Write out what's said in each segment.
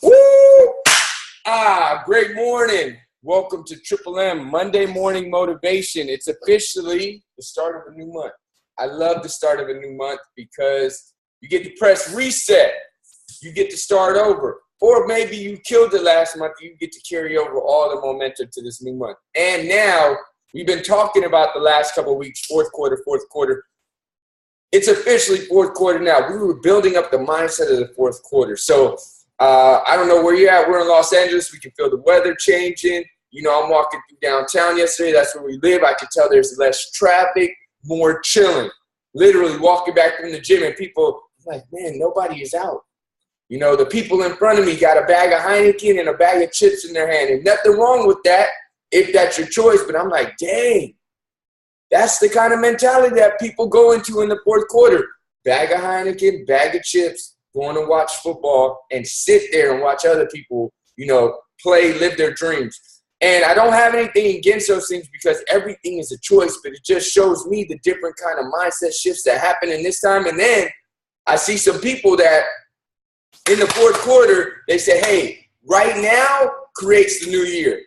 Woo! Great morning. Welcome to Triple M Monday Morning Motivation. It's officially the start of a new month. I love the start of a new month because you get to press reset. You get to start over. Or maybe you killed it last month. You get to carry over all the momentum to this new month. And now we've been talking about the last couple of weeks, fourth quarter. It's officially fourth quarter now. We were building up the mindset of the fourth quarter. So I don't know where you're at. We're in Los Angeles. We can feel the weather changing. You know, I'm walking through downtown yesterday. That's where we live. I can tell there's less traffic, more chilling. Literally walking back from the gym and people like, man, nobody is out. You know, the people in front of me got a bag of Heineken and a bag of chips in their hand. And nothing wrong with that if that's your choice. But I'm like, dang, that's the kind of mentality that people go into in the fourth quarter. Bag of Heineken, bag of chips, going to watch football and sit there and watch other people, you know, play, live their dreams. And I don't have anything against those things because everything is a choice, but it just shows me the different kind of mindset shifts that happen in this time. And then I see some people that in the fourth quarter, they say, hey, right now creates the new year.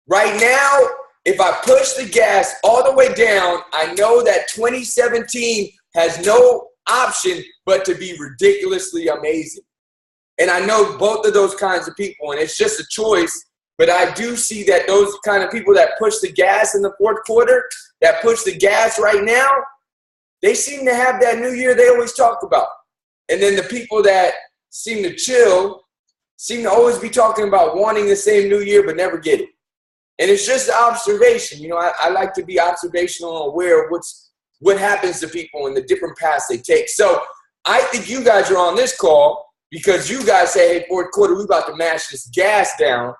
Right now, if I push the gas all the way down, I know that 2017 has no option but to be ridiculously amazing. And I know both of those kinds of people, and it's just a choice. But I do see that those kind of people that push the gas in the fourth quarter, that push the gas right now, they seem to have that new year they always talk about. And then the people that seem to chill seem to always be talking about wanting the same new year but never get it. And it's just an observation. You know, I like to be observational and aware of what happens to people and the different paths they take. So I think you guys are on this call because you guys say, hey, fourth quarter, we're about to mash this gas down.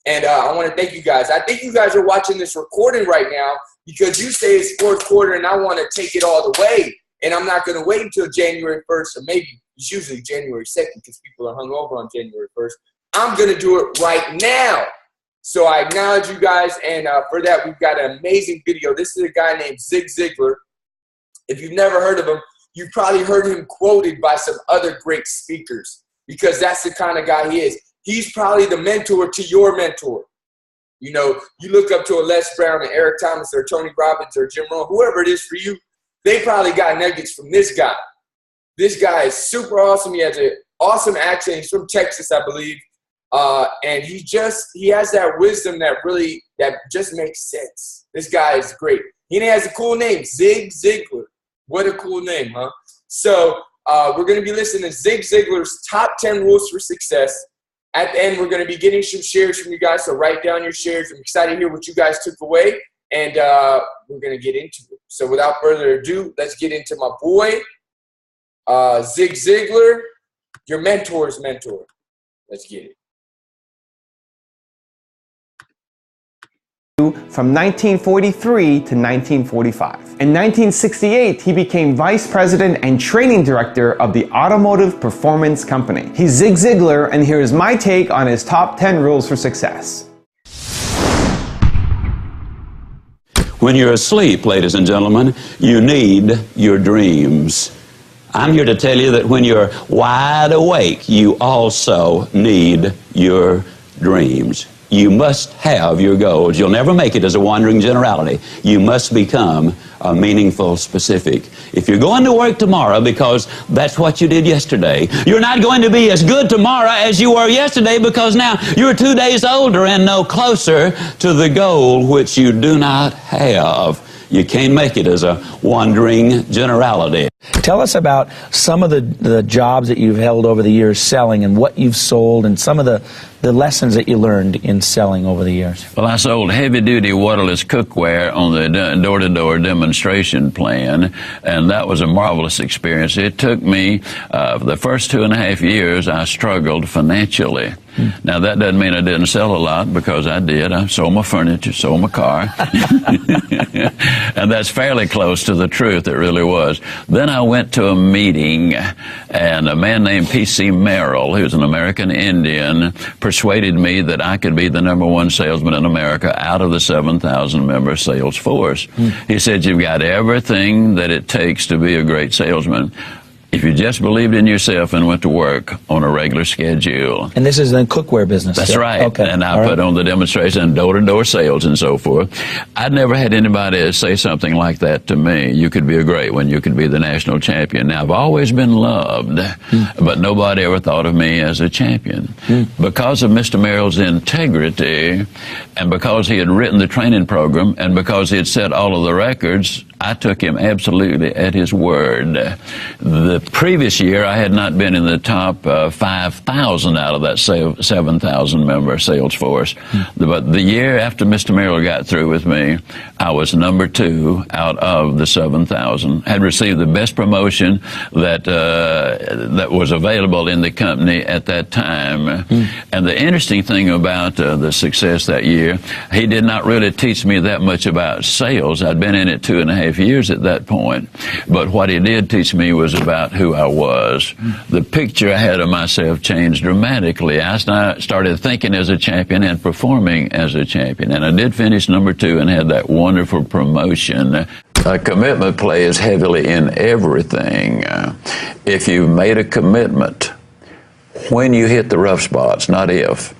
And I want to thank you guys. I think you guys are watching this recording right now because you say it's fourth quarter and I want to take it all the way. And I'm not going to wait until January 1st or maybe it's usually January 2nd because people are hungover on January 1st. I'm going to do it right now. So I acknowledge you guys. And for that, we've got an amazing video. This is a guy named Ziglar. If you've never heard of him, you've probably heard him quoted by some other great speakers because that's the kind of guy he is. He's probably the mentor to your mentor. You know, you look up to a Les Brown and Eric Thomas or Tony Robbins or Jim Rohn, whoever it is for you, they probably got nuggets from this guy. This guy is super awesome. He has an awesome accent. He's from Texas, I believe. And he has that wisdom that just makes sense. This guy is great. He has a cool name, Ziglar. What a cool name, huh? So we're going to be listening to Zig Ziglar's top 10 rules for success. At the end, we're going to be getting some shares from you guys, so write down your shares. I'm excited to hear what you guys took away, and we're going to get into it. So without further ado, let's get into my boy, Zig Ziglar, your mentor's mentor. Let's get it. From 1943 to 1945. In 1968, he became Vice President and Training Director of the Automotive Performance Company. He's Zig Ziglar, and here's my take on his top 10 rules for success. When you're asleep, ladies and gentlemen, you need your dreams. I'm here to tell you that when you're wide awake, you also need your dreams. You must have your goals. You'll never make it as a wandering generality. You must become a meaningful specific. If you're going to work tomorrow because that's what you did yesterday, you're not going to be as good tomorrow as you were yesterday because now you're 2 days older and no closer to the goal which you do not have. You can't make it as a wandering generality. Tell us about some of the jobs that you've held over the years selling and what you've sold and some of the lessons that you learned in selling over the years. Well, I sold heavy-duty waterless cookware on the door-to-door demonstration plan, and that was a marvelous experience. It took me, the first 2.5 years, I struggled financially. Now, that doesn't mean I didn't sell a lot, because I did. I sold my furniture, sold my car. And that's fairly close to the truth. It really was. Then I went to a meeting, and a man named P.C. Merrill, who's an American Indian, persuaded me that I could be the #1 salesman in America out of the 7,000-member sales force. He said, you've got everything that it takes to be a great salesman. if you just believed in yourself and went to work on a regular schedule. And this is in the cookware business. That's right. Okay. And I put on the demonstration and door-to-door sales and so forth. I'd never had anybody say something like that to me. You could be a great one. You could be the national champion. Now, I've always been loved, but nobody ever thought of me as a champion. Because of Mr. Merrill's integrity, and because he had written the training program, and because he had set all of the records, I took him absolutely at his word. The previous year, I had not been in the top 5,000 out of that 7,000 member sales force. But the year after Mr. Merrill got through with me, I was number 2 out of the 7,000. Had received the best promotion that was available in the company at that time. And the interesting thing about the success that year, he did not really teach me that much about sales. I'd been in it 2.5 years at that point. But what he did teach me was about who I was. The picture I had of myself changed dramatically. I started thinking as a champion and performing as a champion. And I did finish number 2 and had that wonderful promotion. Commitment plays heavily in everything. If you've made a commitment, when you hit the rough spots, not if,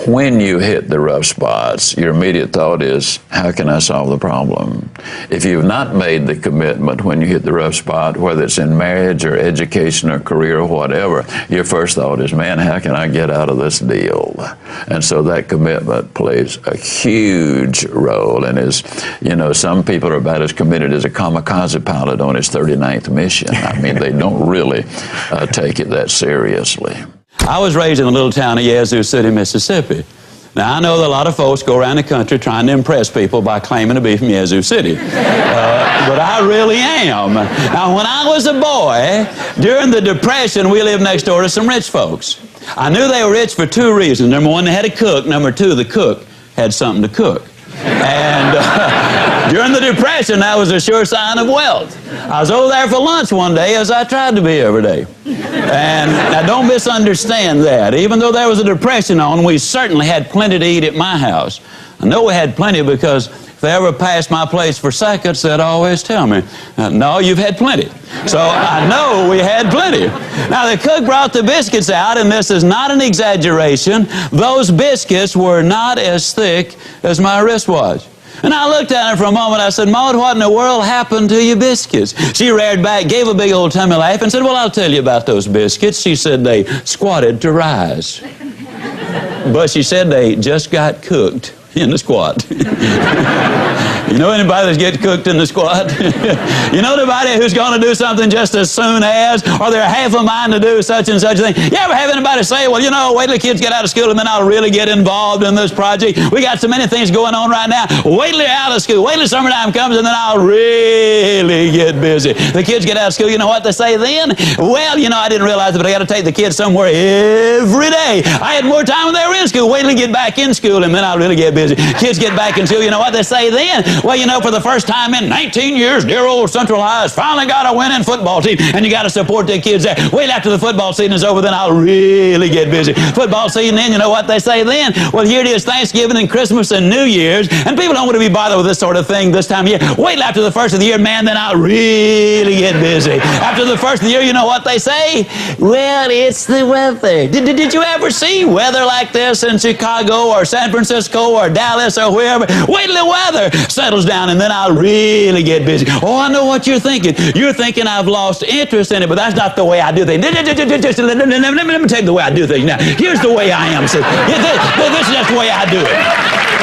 when you hit the rough spots, your immediate thought is, how can I solve the problem? If you've not made the commitment when you hit the rough spot, whether it's in marriage or education or career or whatever, your first thought is, man, how can I get out of this deal? And so that commitment plays a huge role. And as you know, some people are about as committed as a kamikaze pilot on his 39th mission. I mean, they don't really take it that seriously. I was raised in a little town of Yazoo City, Mississippi. Now, I know that a lot of folks go around the country trying to impress people by claiming to be from Yazoo City. But I really am. Now, when I was a boy, during the Depression, we lived next door to some rich folks. I knew they were rich for 2 reasons. Number 1, they had a cook. Number 2, the cook had something to cook. And during the Depression, that was a sure sign of wealth. I was over there for lunch one day, as I tried to be every day. And now don't misunderstand that. Even though there was a Depression on, we certainly had plenty to eat at my house. I know we had plenty because if they ever passed my place for seconds, they'd always tell me, no, you've had plenty. So I know we had plenty. Now, the cook brought the biscuits out, and this is not an exaggeration. Those biscuits were not as thick as my wristwatch. And I looked at her for a moment. I said, Maud, what in the world happened to your biscuits? She reared back, gave a big old tummy laugh, and said, well, I'll tell you about those biscuits. She said they squatted to rise. But she said they just got cooked in the squat. You know anybody that's getting cooked in the squat? You know anybody who's going to do something just as soon as, or they're half a mind to do such and such a thing? You ever have anybody say, well, you know, wait till the kids get out of school and then I'll really get involved in this project. We got so many things going on right now. Wait till they're out of school. Wait till summertime comes and then I'll really get busy. The kids get out of school, you know what they say then? Well, you know, I didn't realize it, but I got to take the kids somewhere every day. I had more time when they were in school. Wait till they get back in school and then I'll really get busy. Kids get back in school, you know what they say then? Well, you know, for the first time in 19 years, dear old Central High has finally got a winning football team, and you got to support the kids there. Wait after the football season is over, then I'll really get busy. Football season, then, you know what they say then? Well, here it is, Thanksgiving and Christmas and New Year's, and people don't want to be bothered with this sort of thing this time of year. Wait after the first of the year, man, then I'll really get busy. After the first of the year, you know what they say? Well, it's the weather. Did you ever see weather like this in Chicago or San Francisco or Dallas or wherever? Wait till the weather settles down and then I'll really get busy. Oh, I know what you're thinking. You're thinking I've lost interest in it, but that's not the way I do things. Let me tell you the way I do things now. Here's the way I am. This is just the way I do it.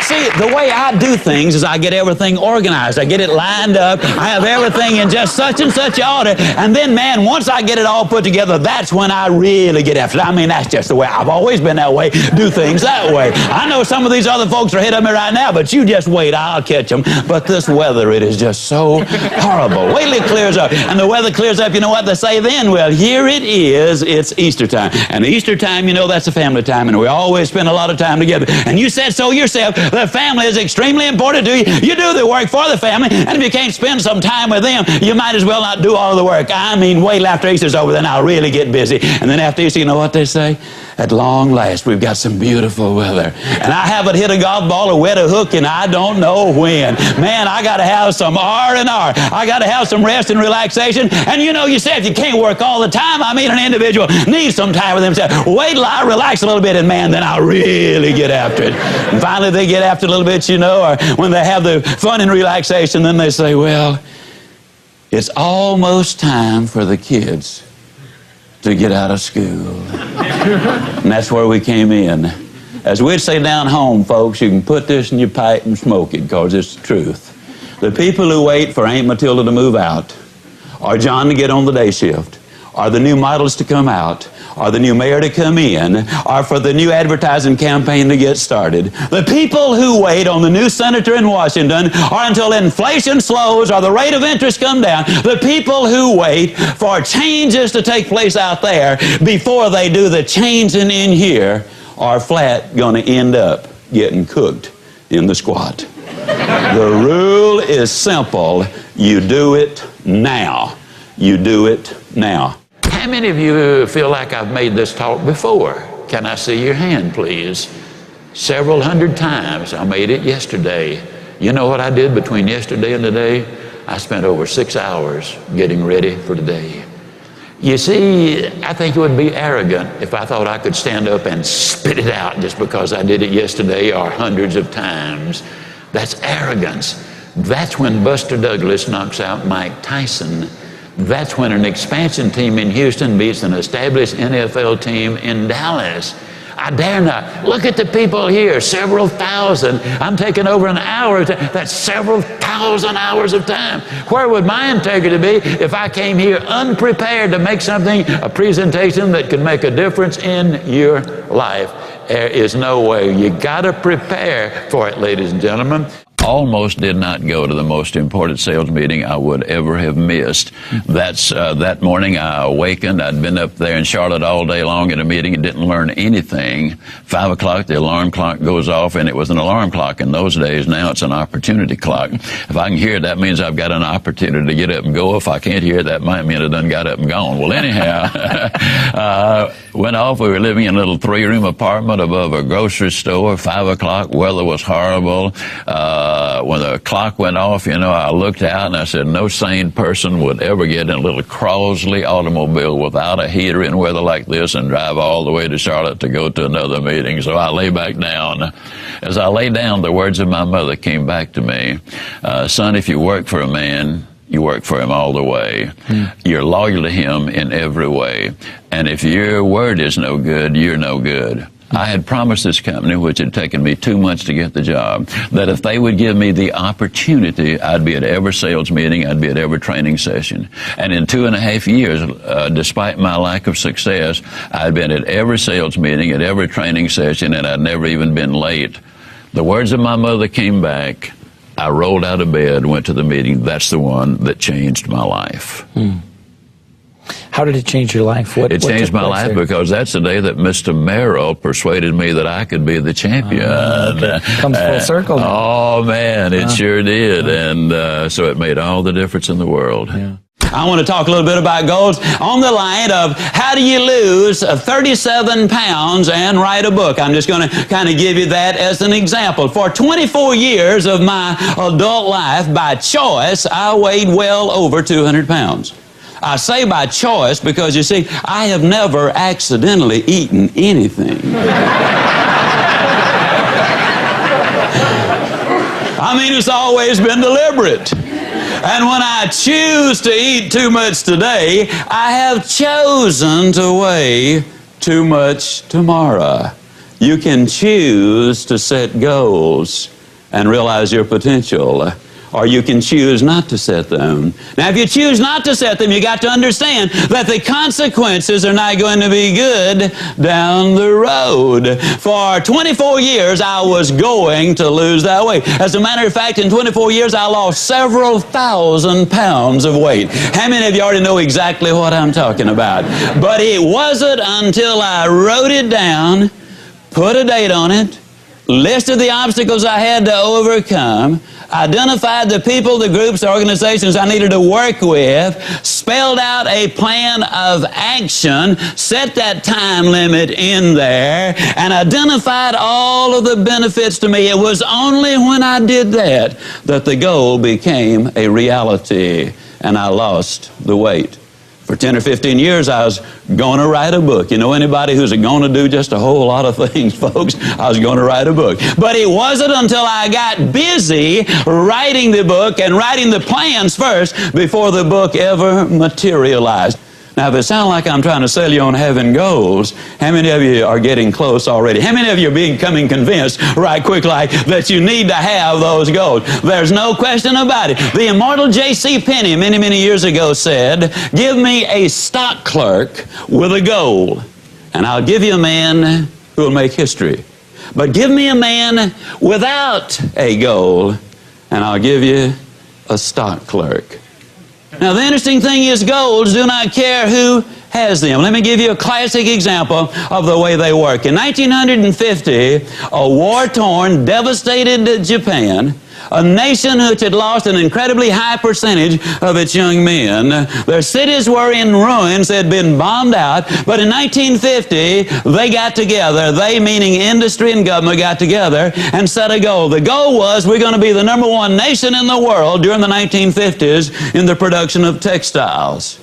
See, the way I do things is I get everything organized. I get it lined up. I have everything in just such and such order. And then, man, once I get it all put together, that's when I really get after it. I mean, that's just the way. I've always been that way. Do things that way. I know some of these other folks are ahead of me right now, but you just wait. I'll catch them. But this weather, it is just so horrible. Wait till it clears up. And the weather clears up, you know what they say then? Well, here it is. It's Easter time. And Easter time, you know, that's a family time. And we always spend a lot of time together. And you said so yourself. The family is extremely important to you. You do the work for the family, and if you can't spend some time with them, you might as well not do all of the work. I mean, wait till after Easter's over, then I'll really get busy. And then after Easter, you know what they say? at long last, we've got some beautiful weather. And I haven't hit a golf ball or wet a hook and I don't know when. Man, I got to have some R&R. I got to have some rest and relaxation. And you know, you said you can't work all the time. I mean, an individual needs some time with himself. Wait till I relax a little bit, and man, then I'll really get after it. And finally, they get after it a little bit, you know, or when they have the fun and relaxation, then they say, well, it's almost time for the kids to get out of school. And that's where we came in. As we'd say down home, folks, you can put this in your pipe and smoke it, because it's the truth. The people who wait for Aunt Matilda to move out, or John to get on the day shift, or the new models to come out, or the new mayor to come in, or for the new advertising campaign to get started. The people who wait on the new senator in Washington, or until inflation slows or the rate of interest come down, the people who wait for changes to take place out there before they do the changing in here are flat going to end up getting cooked in the squat. The rule is simple. You do it now. You do it now. How many of you feel like I've made this talk before? Can I see your hand, please? Several hundred times. I made it yesterday. You know what I did between yesterday and today? I spent over 6 hours getting ready for today. You see, I think it would be arrogant if I thought I could stand up and spit it out just because I did it yesterday or hundreds of times. That's arrogance. That's when Buster Douglas knocks out Mike Tyson. That's when an expansion team in Houston beats an established NFL team in Dallas. I dare not. Look at the people here, several thousand. I'm taking over an hour. That's several thousand hours of time. Where would my integrity be if I came here unprepared to make something, a presentation that could make a difference in your life? There is no way. You got to prepare for it, ladies and gentlemen. Almost did not go to the most important sales meeting I would ever have missed. That morning I awakened. I'd been up there in Charlotte all day long in a meeting and didn't learn anything. 5 o'clock, the alarm clock goes off, and it was an alarm clock in those days. Now it's an opportunity clock. If I can hear it, that means I've got an opportunity to get up and go. If I can't hear it, that might mean I done got up and gone. Well, anyhow, went off. We were living in a little 3-room apartment above a grocery store. 5 o'clock, weather was horrible. When the clock went off, you know, I looked out and I said, no sane person would ever get in a little Crosley automobile without a heater in weather like this and drive all the way to Charlotte to go to another meeting. So I lay back down. As I lay down, the words of my mother came back to me. Son, if you work for a man, you work for him all the way. You're loyal to him in every way. And if your word is no good, you're no good. I had promised this company, which had taken me 2 months to get the job, that if they would give me the opportunity, I'd be at every sales meeting, I'd be at every training session. And in 2.5 years, despite my lack of success, I'd been at every sales meeting, at every training session, and I'd never even been late. The words of my mother came back. I rolled out of bed, went to the meeting. That's the one that changed my life. How did it change your life? It changed my life because that's the day that Mr. Merrill persuaded me that I could be the champion. Okay. Comes full circle now. Oh, man, it sure did. And so it made all the difference in the world. Yeah. I want to talk a little bit about goals on the line of how do you lose 37 pounds and write a book. I'm just going to kind of give you that as an example. For 24 years of my adult life, by choice, I weighed well over 200 pounds. I say by choice because, you see, I have never accidentally eaten anything. I mean, it's always been deliberate. And when I choose to eat too much today, I have chosen to weigh too much tomorrow. You can choose to set goals and realize your potential, or you can choose not to set them. Now, if you choose not to set them, you got to understand that the consequences are not going to be good down the road. For 24 years, I was going to lose that weight. As a matter of fact, in 24 years, I lost several thousand pounds of weight. How many of you already know exactly what I'm talking about? But it wasn't until I wrote it down, put a date on it, listed the obstacles I had to overcome, identified the people, the groups, the organizations I needed to work with, spelled out a plan of action, set that time limit in there, and identified all of the benefits to me. It was only when I did that that the goal became a reality, and I lost the weight. For 10 or 15 years, I was going to write a book. You know anybody who's going to do just a whole lot of things, folks? I was going to write a book. But it wasn't until I got busy writing the book and writing the plans first before the book ever materialized. Now, if it sounds like I'm trying to sell you on having goals, how many of you are getting close already? How many of you are becoming convinced right quick like that you need to have those goals? There's no question about it. The immortal J.C. Penney many, many years ago said, give me a stock clerk with a goal, and I'll give you a man who will make history. But give me a man without a goal, and I'll give you a stock clerk. Now, the interesting thing is goals do not care who has them. Let me give you a classic example of the way they work. In 1950, a war-torn, devastated Japan, a nation which had lost an incredibly high percentage of its young men. Their cities were in ruins, they had been bombed out, but in 1950, they got together, they meaning industry and government got together and set a goal. The goal was we're going to be the #1 nation in the world during the 1950s in the production of textiles.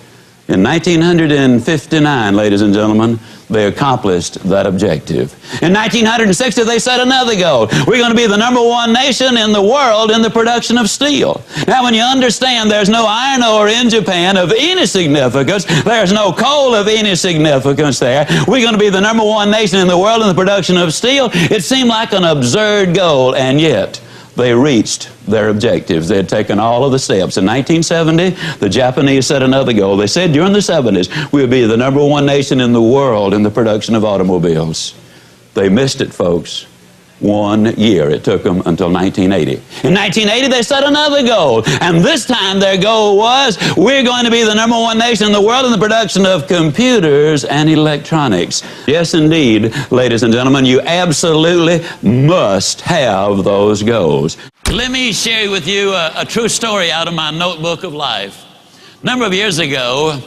In 1959, ladies and gentlemen, they accomplished that objective. In 1960, they set another goal. We're going to be the #1 nation in the world in the production of steel. Now, when you understand there's no iron ore in Japan of any significance, there's no coal of any significance there, we're going to be the #1 nation in the world in the production of steel, it seemed like an absurd goal, and yet they reached their objectives. They had taken all of the steps. In 1970, the Japanese set another goal. They said during the 70s, we'll be the #1 nation in the world in the production of automobiles. They missed it, folks. 1 year. It took them until 1980. In 1980, they set another goal. And this time their goal was, we're going to be the #1 nation in the world in the production of computers and electronics. Yes, indeed, ladies and gentlemen, you absolutely must have those goals. Let me share with you a true story out of my notebook of life. A number of years ago,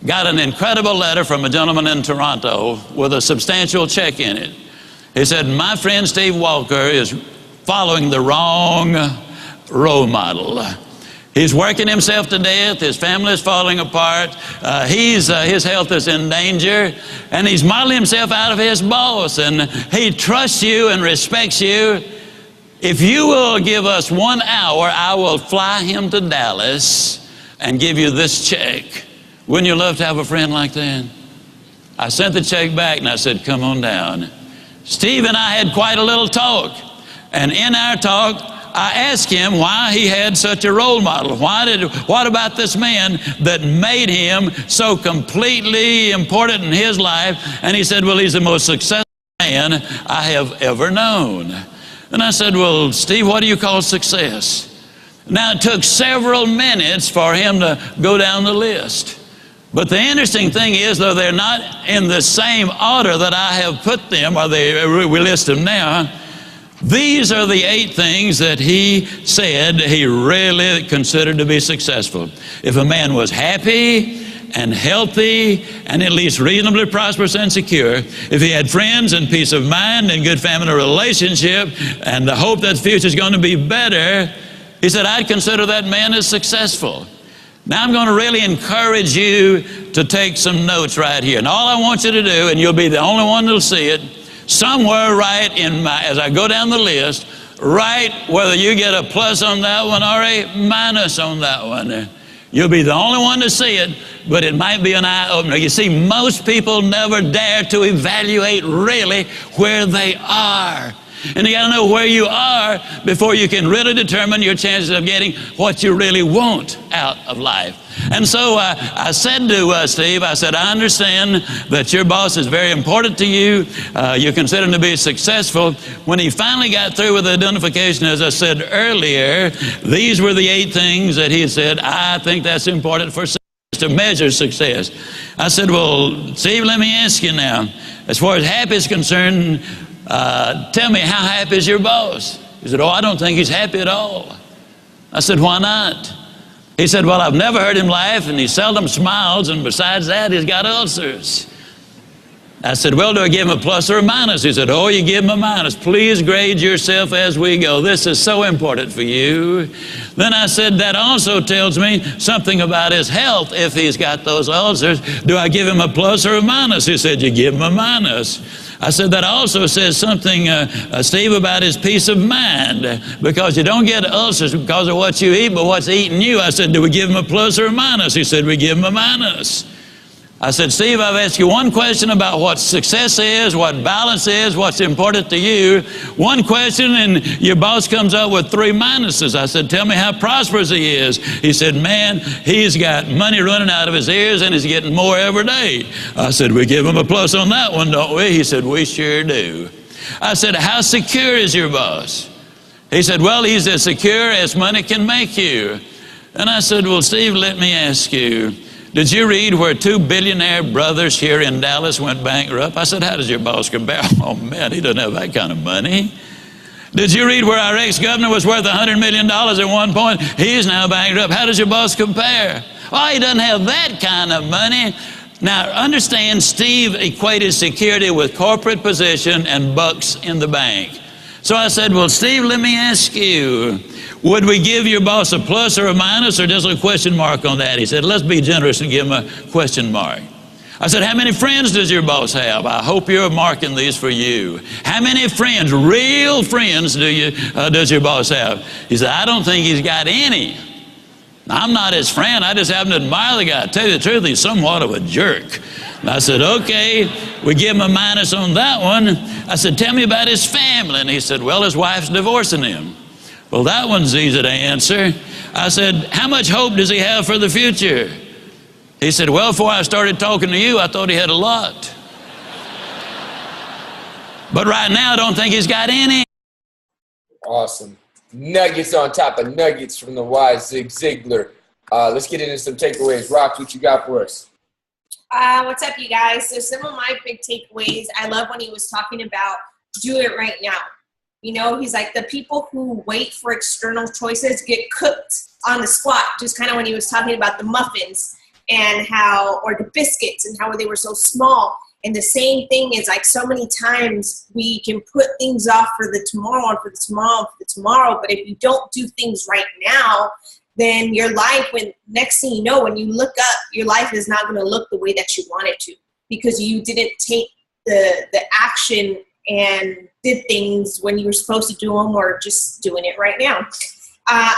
got an incredible letter from a gentleman in Toronto with a substantial check in it. He said, my friend Steve Walker is following the wrong role model. He's working himself to death. His family is falling apart. His health is in danger. And he's modeling himself out of his boss. And he trusts you and respects you. If you will give us 1 hour, I will fly him to Dallas and give you this check. Wouldn't you love to have a friend like that? I sent the check back and I said, come on down. Steve and I had quite a little talk, and in our talk, I asked him why he had such a role model. What about this man that made him so completely important in his life? And he said, well, he's the most successful man I have ever known. And I said, well, Steve, what do you call success? Now, it took several minutes for him to go down the list. But the interesting thing is, though they're not in the same order that I have put them, or we list them now, these are the 8 things that he said he really considered to be successful. If a man was happy and healthy and at least reasonably prosperous and secure, if he had friends and peace of mind and good family relationship and the hope that the future is going to be better, he said, I'd consider that man as successful. Now, I'm going to really encourage you to take some notes right here. And all I want you to do, and you'll be the only one that'll see it, somewhere right in as I go down the list, write whether you get a plus on that one or a minus on that one. You'll be the only one to see it, but it might be an eye-opener. You see, most people never dare to evaluate really where they are. And you got to know where you are before you can really determine your chances of getting what you really want out of life. And so I said to Steve, I said, I understand that your boss is very important to you. You consider him to be successful. When he finally got through with the identification, as I said earlier, these were the 8 things that he said, I think that's important for to measure success. I said, well, Steve, let me ask you now, as far as happy is concerned, tell me, how happy is your boss? He said, oh, I don't think he's happy at all. I said, why not? He said, well, I've never heard him laugh, and he seldom smiles, and besides that, he's got ulcers. I said, well, do I give him a plus or a minus? He said, oh, you give him a minus. Please grade yourself as we go. This is so important for you. Then I said, that also tells me something about his health if he's got those ulcers. Do I give him a plus or a minus? He said, you give him a minus. I said, that also says something, Steve, about his peace of mind, because you don't get ulcers because of what you eat, but what's eating you. I said, do we give him a plus or a minus? He said, we give him a minus. I said, Steve, I've asked you one question about what success is, what balance is, what's important to you. One question, and your boss comes up with 3 minuses. I said, tell me how prosperous he is. He said, man, he's got money running out of his ears, and he's getting more every day. I said, we give him a plus on that one, don't we? He said, we sure do. I said, how secure is your boss? He said, well, he's as secure as money can make you. And I said, well, Steve, let me ask you, did you read where 2 billionaire brothers here in Dallas went bankrupt? I said, how does your boss compare? Oh, man, he doesn't have that kind of money. Did you read where our ex-governor was worth $100 million at one point? He's now bankrupt. How does your boss compare? Oh, he doesn't have that kind of money. Now, understand, Steve equated security with corporate position and bucks in the bank. So I said, well, Steve, let me ask you, would we give your boss a plus or a minus, or just a question mark on that? He said, let's be generous and give him a question mark. I said, how many friends does your boss have? I hope you're marking these for you. How many friends, real friends, does your boss have? He said, I don't think he's got any. I'm not his friend. I just happen to admire the guy. To tell you the truth, he's somewhat of a jerk. And I said, okay, we give him a minus on that one. I said, tell me about his family. And he said, well, his wife's divorcing him. Well, that one's easy to answer. I said, how much hope does he have for the future? He said, well, before I started talking to you, I thought he had a lot. But right now, I don't think he's got any. Awesome. Nuggets on top of nuggets from the wise Zig Ziglar. Let's get into some takeaways. Rox, what you got for us? What's up, you guys? So some of my big takeaways, I love when he was talking about do it right now. You know, he's like, the people who wait for external choices get cooked on the spot. Just kind of when he was talking about the muffins and how, or the biscuits and how they were so small. And the same thing is like so many times we can put things off for the tomorrow and for the tomorrow and for the tomorrow. But if you don't do things right now, then your life, when next thing you know, when you look up, your life is not going to look the way that you want it to, because you didn't take the action and did things when you were supposed to do them, or just doing it right now.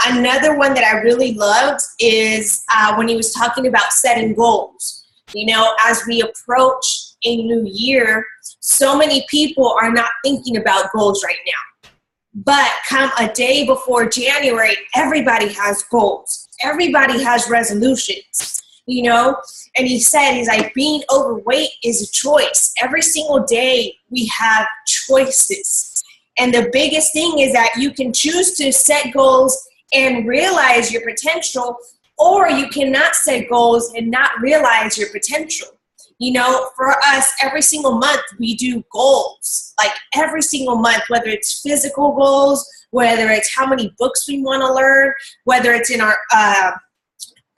Another one that I really loved is when he was talking about setting goals. You know, as we approach a new year, so many people are not thinking about goals right now. But come a day before January, everybody has goals. Everybody has resolutions, you know? And he said, he's like, being overweight is a choice. Every single day we have choices. And the biggest thing is that you can choose to set goals and realize your potential, or you cannot set goals and not realize your potential. You know, for us, every single month we do goals, like every single month, whether it's physical goals, whether it's how many books we want to learn, whether it's in our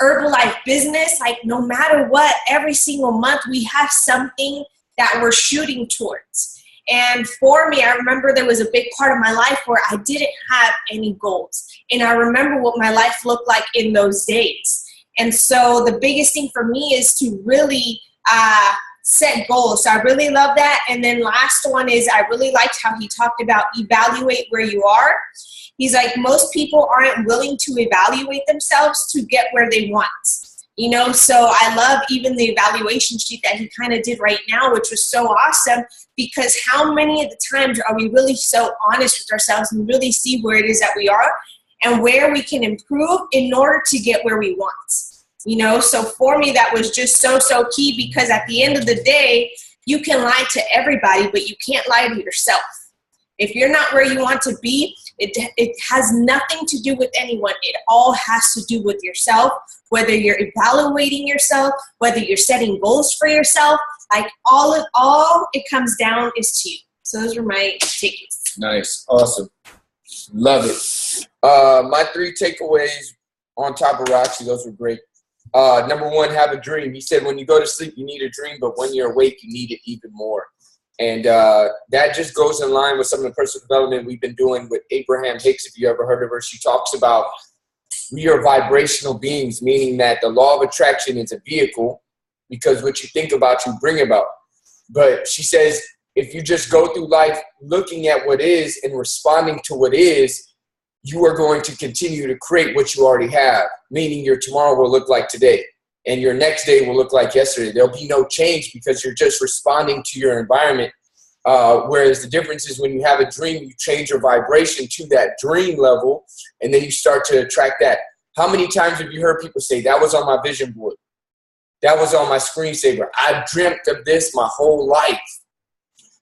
Herbalife business, like no matter what, every single month we have something that we're shooting towards. And for me, I remember there was a big part of my life where I didn't have any goals. And I remember what my life looked like in those days. And so the biggest thing for me is to really set goals. So I really love that. And then last one is I really liked how he talked about evaluate where you are. He's like, most people aren't willing to evaluate themselves to get where they want. You know, so I love even the evaluation sheet that he kind of did right now, which was so awesome, because how many of the times are we really so honest with ourselves and really see where it is that we are and where we can improve in order to get where we want? You know, so for me, that was just so key, because at the end of the day, you can lie to everybody, but you can't lie to yourself. If you're not where you want to be, it has nothing to do with anyone. It all has to do with yourself, whether you're evaluating yourself, whether you're setting goals for yourself, like all it comes down is to you. So those are my takeaways. Nice. Awesome. Love it. My 3 takeaways on top of Roxy, those were great. Number 1, have a dream. He said when you go to sleep, you need a dream, but when you're awake, you need it even more. And that just goes in line with some of the personal development we've been doing with Abraham Hicks. If you ever heard of her, she talks about we are vibrational beings, meaning that the law of attraction is a vehicle because what you think about, you bring about. But she says if you just go through life looking at what is and responding to what is, you are going to continue to create what you already have, meaning your tomorrow will look like today and your next day will look like yesterday. There'll be no change because you're just responding to your environment. Whereas the difference is when you have a dream, you change your vibration to that dream level and then you start to attract that. How many times have you heard people say, that was on my vision board? That was on my screensaver. I dreamt of this my whole life.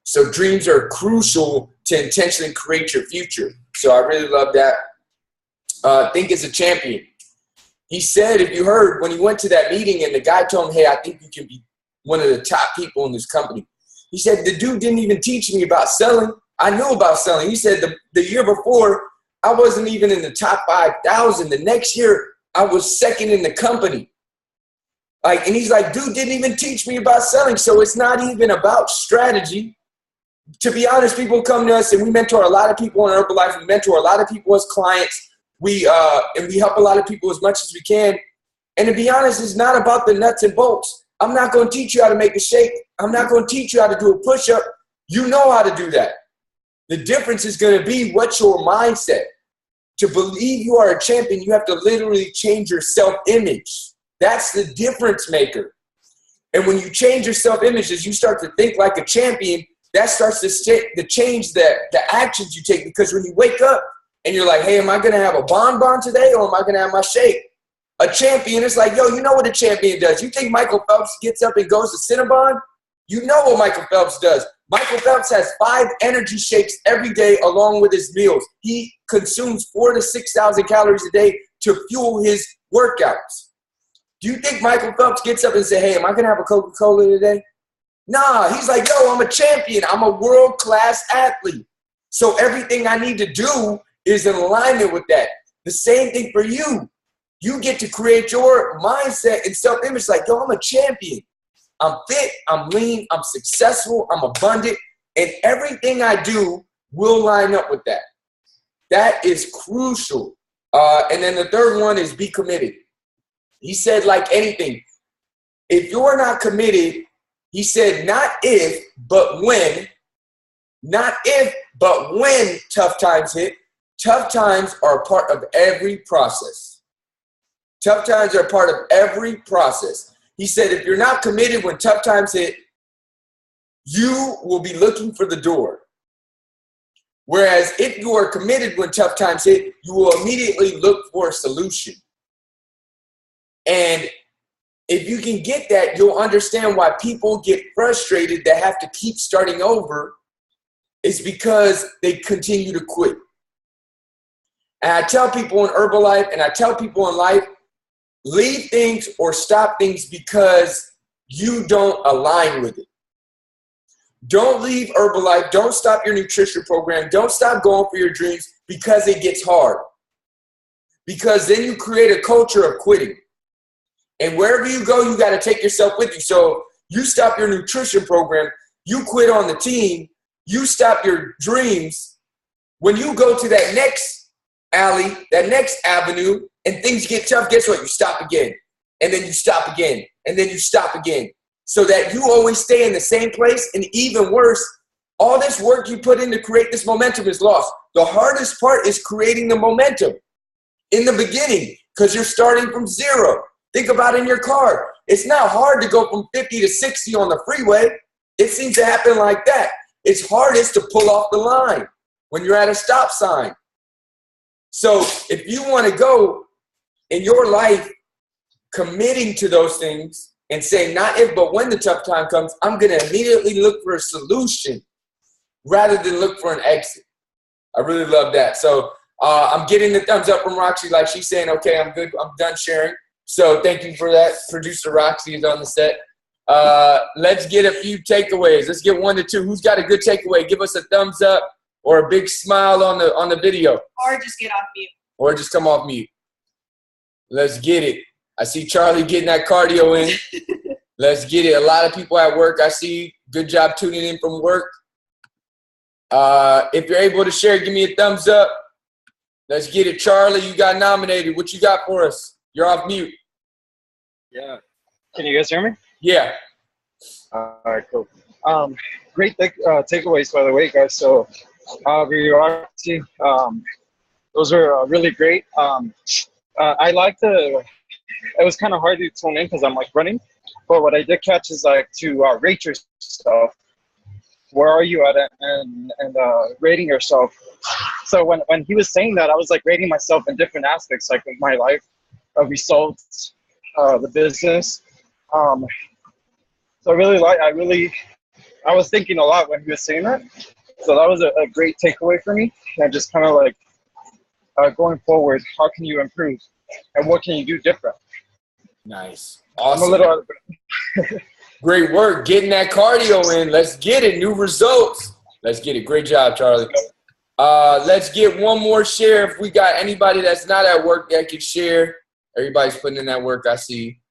So dreams are crucial to intentionally create your future. So I really love that. Think as a champion. He said, if you heard, when he went to that meeting and the guy told him, hey, I think you can be one of the top people in this company. He said, the dude didn't even teach me about selling. I knew about selling. He said the year before, I wasn't even in the top 5,000. The next year, I was second in the company. And he's like, dude didn't even teach me about selling. So it's not even about strategy. To be honest, people come to us and we mentor a lot of people in Herbalife. We mentor a lot of people as clients. We help a lot of people as much as we can. And to be honest, it's not about the nuts and bolts. I'm not going to teach you how to make a shake. I'm not going to teach you how to do a push-up. You know how to do that. The difference is going to be what's your mindset. To believe you are a champion, you have to literally change your self-image. That's the difference maker. And when you change your self-image, as you start to think like a champion, that starts to change the actions you take. Because when you wake up and you're like, hey, am I going to have a bonbon today or am I going to have my shake? A champion is like, yo, you know what a champion does. You think Michael Phelps gets up and goes to Cinnabon? You know what Michael Phelps does. Michael Phelps has 5 energy shakes every day along with his meals. He consumes 4,000 to 6,000 calories a day to fuel his workouts. Do you think Michael Phelps gets up and say, hey, am I going to have a Coca-Cola today? Nah, he's like, yo, I'm a champion. I'm a world-class athlete. So everything I need to do is in alignment with that. The same thing for you. You get to create your mindset and self-image like, yo, I'm a champion. I'm fit, I'm lean, I'm successful, I'm abundant, and everything I do will line up with that. That is crucial. And then the third one is be committed. He said, like anything, if you're not committed, he said, not if, but when. Not if, but when tough times hit. Tough times are a part of every process. Tough times are a part of every process. He said, if you're not committed when tough times hit, you will be looking for the door. Whereas if you are committed when tough times hit, you will immediately look for a solution. And if you can get that, you'll understand why people get frustrated that have to keep starting over. It's because they continue to quit. And I tell people in Herbalife and I tell people in life, leave things or stop things because you don't align with it. Don't leave Herbalife. Don't stop your nutrition program. Don't stop going for your dreams because it gets hard. Because then you create a culture of quitting. And wherever you go, you got to take yourself with you. So you stop your nutrition program. You quit on the team. You stop your dreams. When you go to that next alley, that next avenue, and things get tough, guess what? You stop again. And then you stop again. And then you stop again. So that you always stay in the same place. And even worse, all this work you put in to create this momentum is lost. The hardest part is creating the momentum in the beginning because you're starting from zero. Think about in your car. It's not hard to go from 50 to 60 on the freeway. It seems to happen like that. It's hardest to pull off the line when you're at a stop sign. So if you want to go in your life committing to those things and saying not if but when the tough time comes, I'm going to immediately look for a solution rather than look for an exit. I really love that. So I'm getting the thumbs up from Roxy, like she's saying, okay, I'm good. I'm done sharing. So thank you for that. Producer Roxy is on the set. Let's get a few takeaways. Let's get 1 to 2. Who's got a good takeaway? Give us a thumbs up. or a big smile on the video. Or just get off mute. Or just come off mute. Let's get it. I see Charlie getting that cardio in. Let's get it. A lot of people at work I see. Good job tuning in from work. If you're able to share, give me a thumbs up. Let's get it. Charlie, you got nominated. What you got for us? You're off mute. Yeah. Can you guys hear me? Yeah. All right, cool. Great takeaways, by the way, guys. So, Aubrey, Roxy, those were really great. I like it was kind of hard to tune in because I'm like running, but what I did catch is like to rate yourself. Where are you at it? And rating yourself. So when he was saying that, I was like rating myself in different aspects, like in my life, results, the business. So I was thinking a lot when he was saying that. So that was a great takeaway for me. And just kind of like going forward, how can you improve? And what can you do different? Nice. Awesome. I'm a little out of breath. Great work. Getting that cardio in. Let's get it. New results. Let's get it. Great job, Charlie. Let's get one more share. If we got anybody that's not at work that can share. Everybody's putting in that work, I see.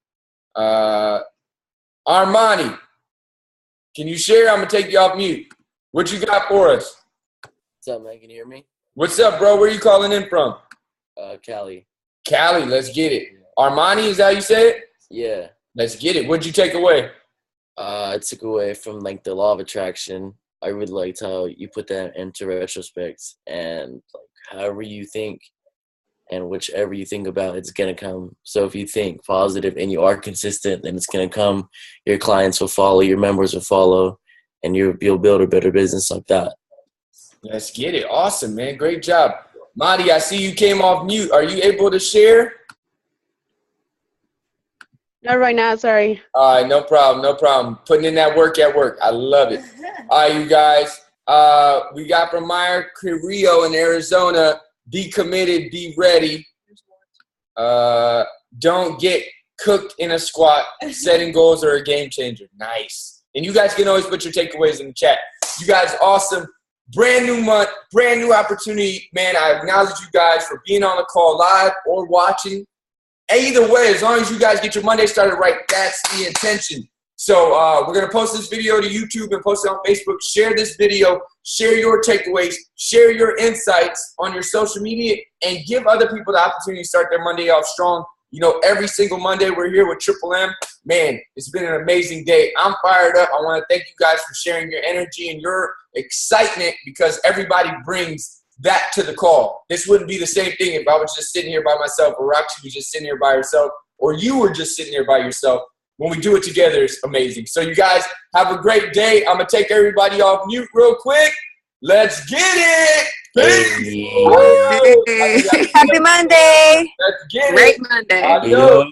Armani, can you share? I'm going to take you off mute. What you got for us? What's up, man? Can you hear me? What's up, bro? Where you calling in from? Cali. Cali, let's get it. Armani, is that how you say it? Yeah. Let's get it. What'd you take away? I took away from like the law of attraction. I really liked how you put that into retrospect, and like however you think and whichever you think about, it's gonna come. So if you think positive and you are consistent, then it's gonna come. Your clients will follow, your members will follow, and you'll build a better business like that. Let's get it. Awesome, man. Great job. Madi, I see you came off mute. Are you able to share? Not right now, sorry. All right, no problem, no problem. Putting in that work at work. I love it. All right, you guys. We got from Meyer Carrillo in Arizona. Be committed, be ready. Don't get cooked in a squat. Setting goals are a game changer. Nice. And you guys can always put your takeaways in the chat. You guys awesome. Brand new month, brand new opportunity. Man, I acknowledge you guys for being on the call live or watching. Either way, as long as you guys get your Monday started right, that's the intention. So we're going to post this video to YouTube and post it on Facebook. Share this video. Share your takeaways. Share your insights on your social media and give other people the opportunity to start their Monday off strong. You know, every single Monday we're here with Triple M. Man, it's been an amazing day. I'm fired up. I want to thank you guys for sharing your energy and your excitement because everybody brings that to the call. This wouldn't be the same thing if I was just sitting here by myself or Roxy was just sitting here by herself or you were just sitting here by yourself. When we do it together, it's amazing. So you guys have a great day. I'm going to take everybody off mute real quick. Let's get it. Peace. Happy Monday. Let's get Great it. Monday. Adios.